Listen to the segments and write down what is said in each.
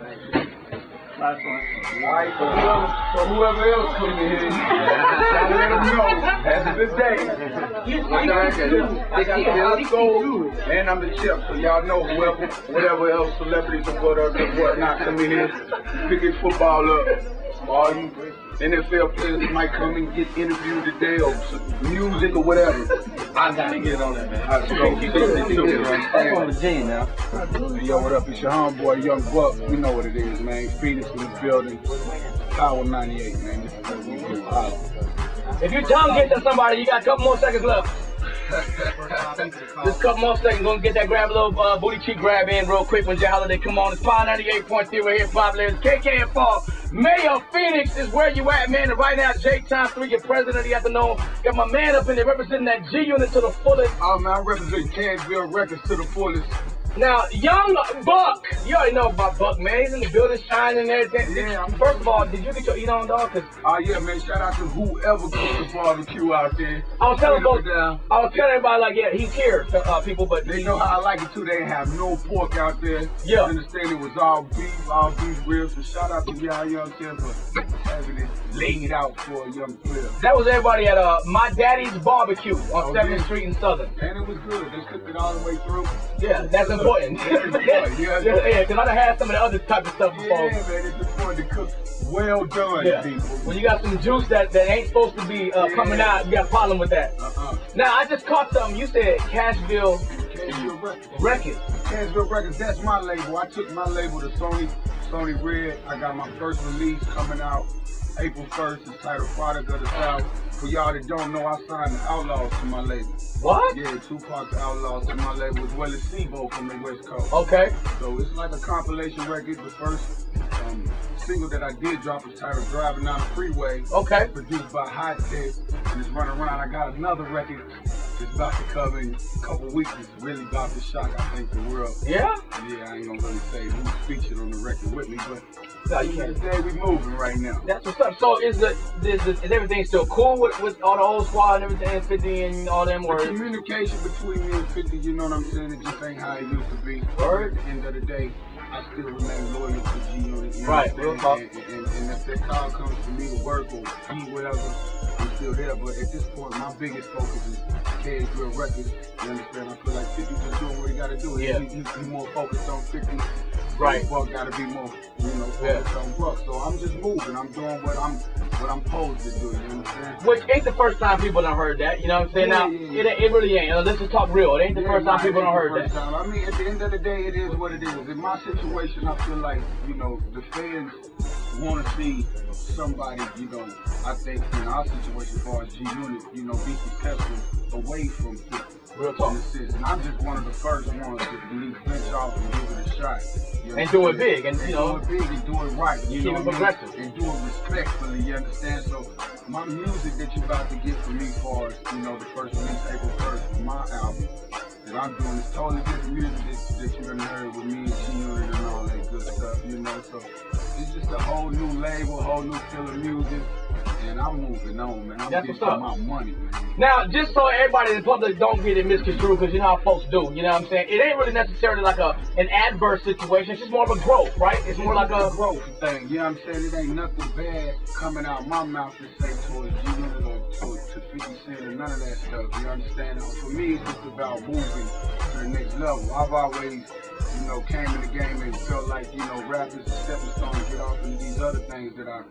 Last one. Alright, so whoever else coming in here, gotta let them know. Have a good day. I got the Esco, and I'm the chef, so y'all know whatever else celebrities or whatnot come in here, picking football up. All you NFL players might come and get interviewed today or some music or whatever. I gotta get on that, man. I'm on the G now. Yo, what up? It's your homeboy, Young Buck. You know what it is, man. Phoenix in the building. Power 98, man. This is what we do. If your tongue gets to somebody, you got a couple more seconds left. Just a couple more seconds. Gonna get that grab a little booty cheek grab in real quick when Jay Holiday come on. It's Power 98.3 right here, 5 layers. KKFR. Mayor Phoenix is where you at, man. And right now, Jay Time 3, your president of the afternoon. Got my man up in there representing that G unit to the fullest. Oh, man, I represent Cansville Records to the fullest. Now, Young Buck, you already know about Buck, man. He's in the building, shining and everything. Yeah, First of all, did you get your eat on, dog? Yeah, man. Shout out to whoever cooked the barbecue out there. I was telling everybody, like, yeah, he's here, people, but they know how I like it too. They ain't have no pork out there. Yeah. You understand? It was all beef ribs. So shout out to y'all, young kids, for having it laid out for a young player. That was everybody at My Daddy's Barbecue on 7th Street in Southern. And it was good. They cooked it all the way through. Yeah, that's important. Yeah, because I done had some of the other type of stuff before. Yeah, man, it's important to cook well done, people. When you got some juice that ain't supposed to be coming out, you got a problem with that. Now, I just caught something. You said Cansville Records. Cansville Records, that's my label. I took my label to Sony Red. I got my first release coming out April 1st. It's titled Product of the South. For y'all that don't know, I signed the Outlaws to my label. What? Yeah, Tupac's Outlaws to my label, as well as Sibo from the West Coast. Okay. So it's like a compilation record. The first single that I did drop was titled Driving Down the Freeway. Okay. Produced by Hot Tech, and it's running around. I got another record that's about to come in a couple weeks. It's really about to shock, I think, the world. Yeah? Yeah, I ain't gonna really say who's featured on the record with me, but no, you can't say we moving right now. That's what's up. So is everything still cool with all the old squad and everything, 50 and all them? Or the communication between me and 50, you know what I'm saying? It just ain't how it used to be. Word. At the end of the day, I still remain loyal to G-Unit. Right. And if that call comes for me to work or be whatever, I'm still there. But at this point, my biggest focus is Cansville Records. You understand? I feel like 50 just doing what he got to do. Yeah. He's more focused on 50. Right. Buck got to be more, focused on Buck. So I'm just moving. I'm doing what I'm supposed to do. You understand? Which ain't the first time people done heard that. You know what I'm saying? Now, it really ain't. Let's just talk real. It ain't the first time people done heard that. I mean, at the end of the day, it is what it is. In my situation, I feel like, the fans want to see somebody, I think in our situation, as far as G-Unit, be successful away from 50. Real talk. And I'm just one of the first ones to really bench off and give it a shot. And do it big, and do it big and do it right. Keep it progressive. And do it respectfully, you understand? So my music that you about to get from me, as far as, the first release, April 1st, my album, that I'm doing is totally different music that you done heard with me and G-Unit and all that good stuff, So it's just a whole new label, whole new feel of music. And I'm moving on, man. I'm getting my money, man. Now, just so everybody in the public don't get it misconstrued, because you know how folks do, you know what I'm saying? It ain't really necessarily like an adverse situation. It's just more of a growth, right? It's more like a growth thing. You know what I'm saying? It ain't nothing bad coming out my mouth to say towards G-Unit or to 50 Cent or none of that stuff. You understand? For me, it's just about moving to the next level. I've always, came in the game and felt like, rap is a stepping stone to get off into these other things that I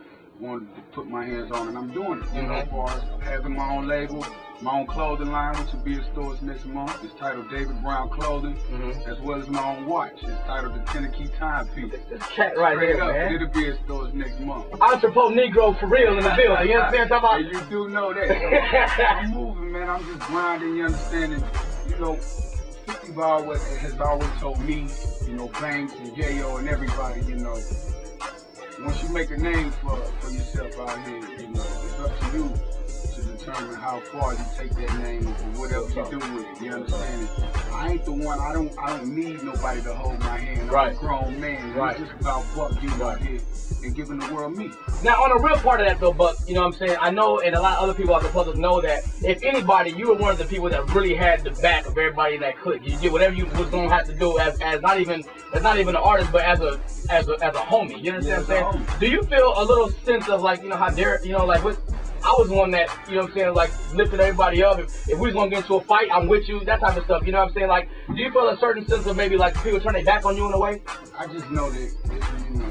wanted to put my hands on, and I'm doing it. As far as having my own label, my own clothing line, which will be in stores next month. It's titled David Brown Clothing, as well as my own watch. It's titled the Tennessee Timepiece. This cat right here, man. It'll be in stores next month. Entrepot Negro for real in the building. You understand what I'm talking about? You do know that. I'm moving, man. I'm just grinding. You understand? And, 50 has always told me, Banks and J.O. and everybody, once you make a name for yourself out here, it's up to you to determine how far you take that name or whatever you do with it. You understand it? I ain't the one. I don't need nobody to hold my hand. I'm a grown man. Right. It's just about Buck getting out here and giving the world me. Now, on the real part of that, though, Buck, you know what I'm saying? I know, and a lot of other people out the public know that if anybody, you were one of the people that really had the back of everybody in that clique. You did whatever you was gonna have to do as not even an artist, but as a homie. You understand what I'm saying? Do you feel a little sense of like, you know, how Derek, you know, like what? I was one that, you know what I'm saying, like lifted everybody up. If we was gonna get into a fight, I'm with you, that type of stuff. You know what I'm saying? Like, do you feel a certain sense of maybe like people turn their back on you in a way? I just know that you know,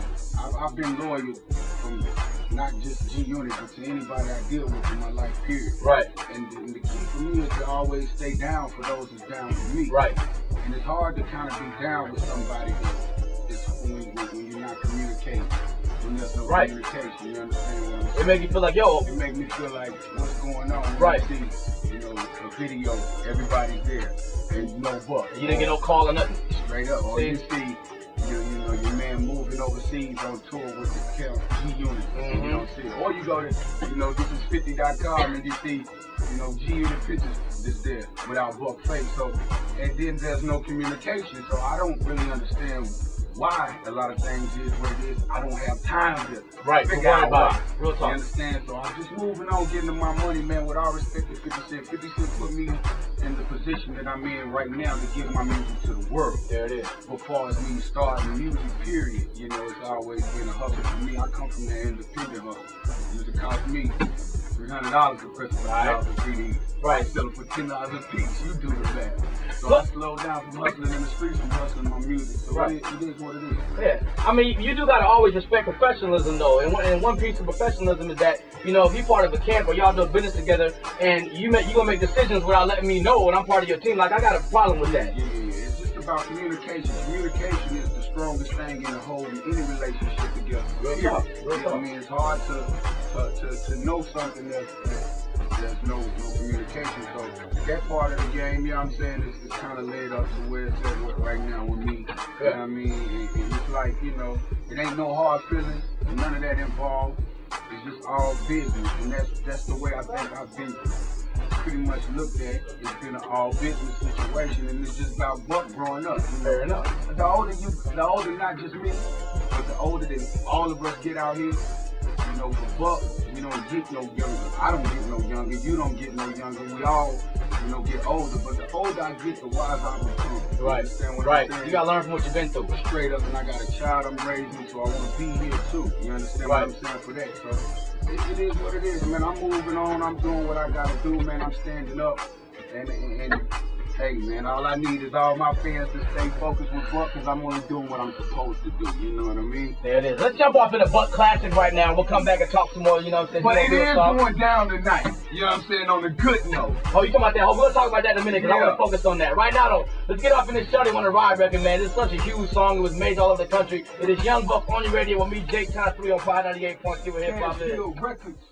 I've been loyal from not just G-Unit, but to anybody I deal with in my life, period. Right. And the key for me is to always stay down for those who's down for me. Right. And it's hard to kind of be down with somebody when you're not communicating, when there's no communication. You understand what I'm saying? It make you feel like, yo. It make me feel like what's going on. Right. You see, you know, a video, everybody's there, and no Buck. You didn't get no call or nothing. Straight up. Or you see, you know, your man moving overseas on tour with the G-Unit. You know what I'm saying? Or you go to, you know, this is 50.com and you see, you know, G-Unit pictures that's there without Buck face. So, and then there's no communication. So I don't really understand why a lot of things is what it is. I don't have time to figure out why. Real talk. You understand? So I'm just moving on, getting to my money, man, with all respect to 50 Cent. 50 Cent put me in the position that I'm in right now to give my music to the world. There it is. Before as me starting music, period, you know, it's always been a hustle for me. I come from that independent hustle. It cost me $300 for Christmas without the CD. Right. Selling for $10 a piece. You do the math. So I slowed down from hustling in the streets from hustling my music. So it is what it is. Yeah. I mean, you do gotta always respect professionalism, though. And one piece of professionalism is that, you know, if you're part of a camp or y'all do business together, and you gonna make decisions without letting me know when I'm part of your team. Like, I got a problem with that. Yeah. It's just about communication. Communication is the strongest thing in the whole in any relationship together. Real talk. I mean, it's hard to know something there's no communication. So that part of the game, you know what I'm saying, is kind of laid up to where it's at right now with me. You know what I mean? And it's like, you know, it ain't no hard feelings, none of that involved. It's just all business, and that's the way I think I've been pretty much looked at. It's been an all business situation, and it's just about Buck growing up. Fair enough. The older not just me, but the older that all of us get out here, you know, for Buck, we don't get no younger. I don't get no younger. You don't get no younger. We all, you know, get older. But the older I get, the wiser I become. Right. You gotta learn from what you've been through. Straight up, and I got a child I'm raising, so I want to be here too. You understand what I'm saying for that? So it is what it is, man. I'm moving on. I'm doing what I gotta do, man. I'm standing up, and hey, man, all I need is all my fans to stay focused with Buck, because I'm only doing what I'm supposed to do. You know what I mean? There it is. Let's jump off in the Buck Classic right now. We'll come back and talk some more, you know what I'm saying? But it is going down tonight. You know what I'm saying? On a good note. Oh, you talking about that? Oh, we'll talk about that in a minute, because I want to focus on that. Right now, though, let's get off in this Shawty Wanna Ride record, man. This is such a huge song. It was made all over the country. It is Young Buck on your radio with me, Jake Time 3 on 598.3 Hip Hop. Records.